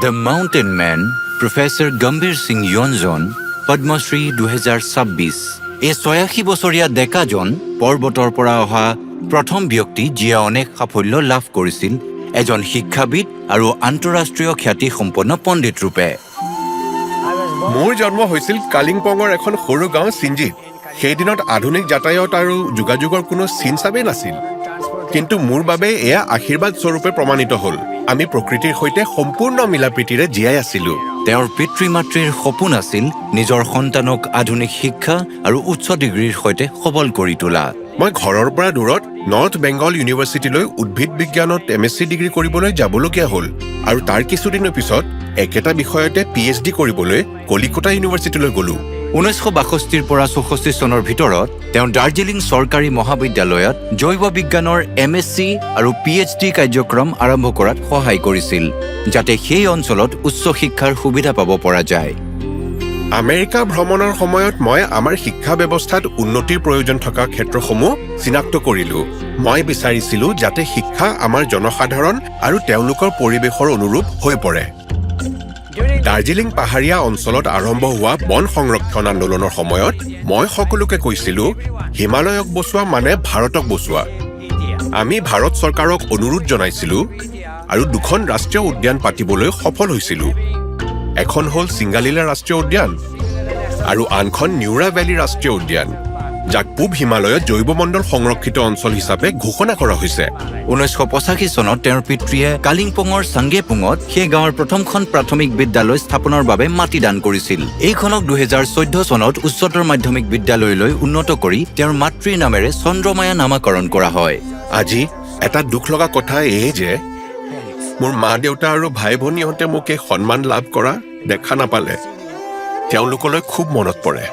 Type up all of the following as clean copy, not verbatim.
the mountain man professor গম্ভীৰ সিং য়োনজন পদ্মশ্ৰী 2026 এই 86 বছৰীয়া ডেকাজন পৰ্বতৰ পৰা অহা প্ৰথম ব্যক্তি যিয়ে অনেক সাফল্য লাভ কৰিছিল এজন শিক্ষাবিদ আৰু আন্তঃৰাষ্ট্ৰীয় খ্যাতিসম্পন্ন পণ্ডিত ৰূপে মোৰ জন্ম হৈছিল কালিম্পঙৰ এখন সৰু গাঁও চিঞ্জিত সেই দিনত আধুনিক যাতায়াত আৰু যোগাযোগৰ কোনো চিন চাবেই নাছিল কিন্তু মোৰ বাবে এয়া আশীৰ্বাদ স্বৰূপে প্ৰমাণিত হ'ল আমি প্ৰকৃতিৰ সৈতে সম্পূৰ্ণ মিলাপ্ৰীতিৰে জীয়াই আছিলোঁ তেওঁৰ পিতৃ-মাতৃৰ সপোন আছিল নিজৰ সন্তানক আধুনিক শিক্ষা আৰু উচ্চ ডিগ্ৰীৰ সৈতে সবল কৰি তোলা মই ঘৰৰ পৰা দূৰত নৰ্থ বেংগল ইউনিভাৰ্চিটিলৈ উদ্ভিদ বিজ্ঞানত MSc ডিগ্ৰী কৰিবলৈ যাবলগীয়া হ'ল আৰু তাৰ কিছুদিনৰ পিছত একেটা বিষয়তে PhD কৰিবলৈ কলিকতা ইউনিভাৰ্চিটিলৈ গ'লো 1962 পৰা 64 চনৰ ভিতৰত তেওঁ দাৰ্জিলিং চৰকাৰী মহাবিদ্যালয়ত জৈৱ বিজ্ঞানৰ MSc আৰু PhD কাৰ্যক্ৰম আৰম্ভ কৰাত সহায় কৰিছিল যাতে সেই অঞ্চলত উচ্চ শিক্ষাৰ সুবিধা পাব পৰা যায় আমেৰিকা ভ্ৰমণৰ সময়ত মই আমাৰ শিক্ষা ব্যৱস্থাত উন্নতিৰ প্ৰয়োজন থকা ক্ষেত্ৰসমূহ চিনাক্ত কৰিলো মই বিচাৰিছিলো যাতে শিক্ষা আমাৰ জনসাধাৰণ আৰু তেওঁলোকৰ পৰিৱেশৰ অনুৰূপ হৈ পৰে দাৰ্জিলিং পাহাৰীয়া অঞ্চলত আৰম্ভ হোৱা বন সংৰক্ষণ আন্দোলনৰ সময়ত মই সকলোকে কৈছিলো হিমালয়ক বচোৱা মানে ভাৰতক বচোৱা আমি ভাৰত চৰকাৰক অনুৰোধ জনাইছিলো আৰু দুখন ৰাষ্ট্ৰীয় উদ্যান পাতিবলৈ সফল হৈছিলো এখন হ'ল সিংগালীলা ৰাষ্ট্ৰীয় উদ্যান আৰু আনখন নিউৰা ভেলী ৰাষ্ট্ৰীয় উদ্যান যাক পূব হিমালয়ত জৈৱমণ্ডল সংৰক্ষিত অঞ্চল হিচাপে ঘোষণা কৰা হৈছে 1985 চনত তেওঁৰ পিতৃয়ে কালিম্পঙৰ চাংগেপুঙত সেই গাঁৱৰ প্ৰথমখন প্ৰাথমিক বিদ্যালয় স্থাপনৰ বাবে মাটি দান কৰিছিল এইখনক 2014 চনত উচ্চতৰ মাধ্যমিক বিদ্যালয়লৈ উন্নত কৰি তেওঁৰ মাতৃৰ নামেৰে চন্দ্ৰমায়া নামাকৰণ কৰা হয় আজি এটা দুখ লগা কথা এই যে মোৰ মা দেউতা আৰু ভাই ভনীহঁতে মোক এই সন্মান লাভ কৰা দেখা নাপালে তেওঁলোকলৈ খুব মনত পৰে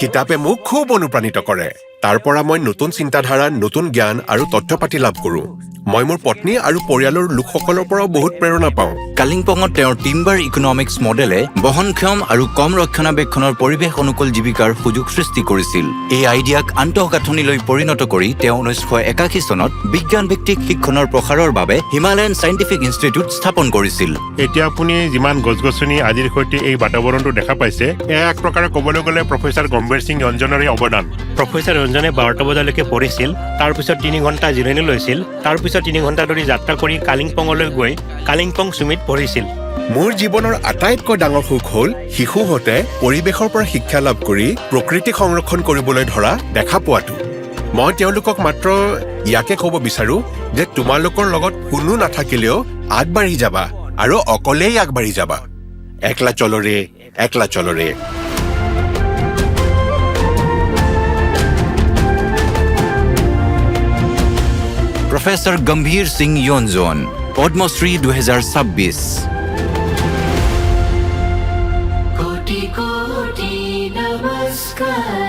কিতাপে মোক খুব অনুপ্ৰাণিত কৰে তাৰ পৰা মই নতুন চিন্তাধাৰা নতুন জ্ঞান আৰু তথ্য পাতি লাভ কৰোঁ মই মোৰ পত্নী আৰু পৰিয়ালৰ লোকসকলৰ পৰাও বহুত প্ৰেৰণা পাওঁ কালিম্পঙত তেওঁৰ টিম্বাৰ ইকনমিক্স মডেলে বহনক্ষম আৰু কম ৰক্ষণাবেক্ষণৰ পৰিৱেশ অনুকূল জীৱিকাৰ সুযোগ সৃষ্টি কৰিছিল এই আইডিয়াক আন্তঃগাঁথনিলৈ পৰিণত কৰি তেওঁ 1981 চনত বিজ্ঞান ভিত্তিক শিক্ষণৰ প্ৰসাৰৰ বাবে হিমালয়ান চাইণ্টিফিক ইনষ্টিটিউট স্থাপন কৰিছিল এতিয়া আপুনি যিমান গছ-গছনি আদিৰ সৈতে এই বাতাবৰণটো দেখা পাইছে এয়া এক প্ৰকাৰে ক'বলৈ গ'লে প্ৰফেচৰ গম্ভীৰ সিং য়োনজনৰে অৱদান প্ৰফেচৰ য়োনজনে 12টা বজালৈকে পঢ়িছিল তাৰপিছত 3 ঘণ্টা জিৰণি লৈছিল তাৰপিছত 3 ঘণ্টা ধৰি যাত্ৰা কৰি কালিম্পঙলৈ গৈ কালিম্পং সুমিত পঢ়িছিল মোৰ জীৱনৰ আটাইতকৈ ডাঙৰ সুখ হ'ল শিশুহঁতে পৰিৱেশৰ পৰা শিক্ষা লাভ কৰি প্ৰকৃতি সংৰক্ষণ কৰিবলৈ ধৰা দেখা পোৱাটো মই তেওঁলোকক মাত্ৰ ইয়াকে ক'ব বিচাৰো যে তোমালোকৰ লগত কোনো নাথাকিলেও আগবাঢ়ি যাবা আৰু অকলেই আগবাঢ়ি যাবা একলা চলৰে প্ৰফেচৰ গম্ভীৰ সিং য়োনজন পদ্মশ্ৰী 2026 कोटि कोटि नमस्कार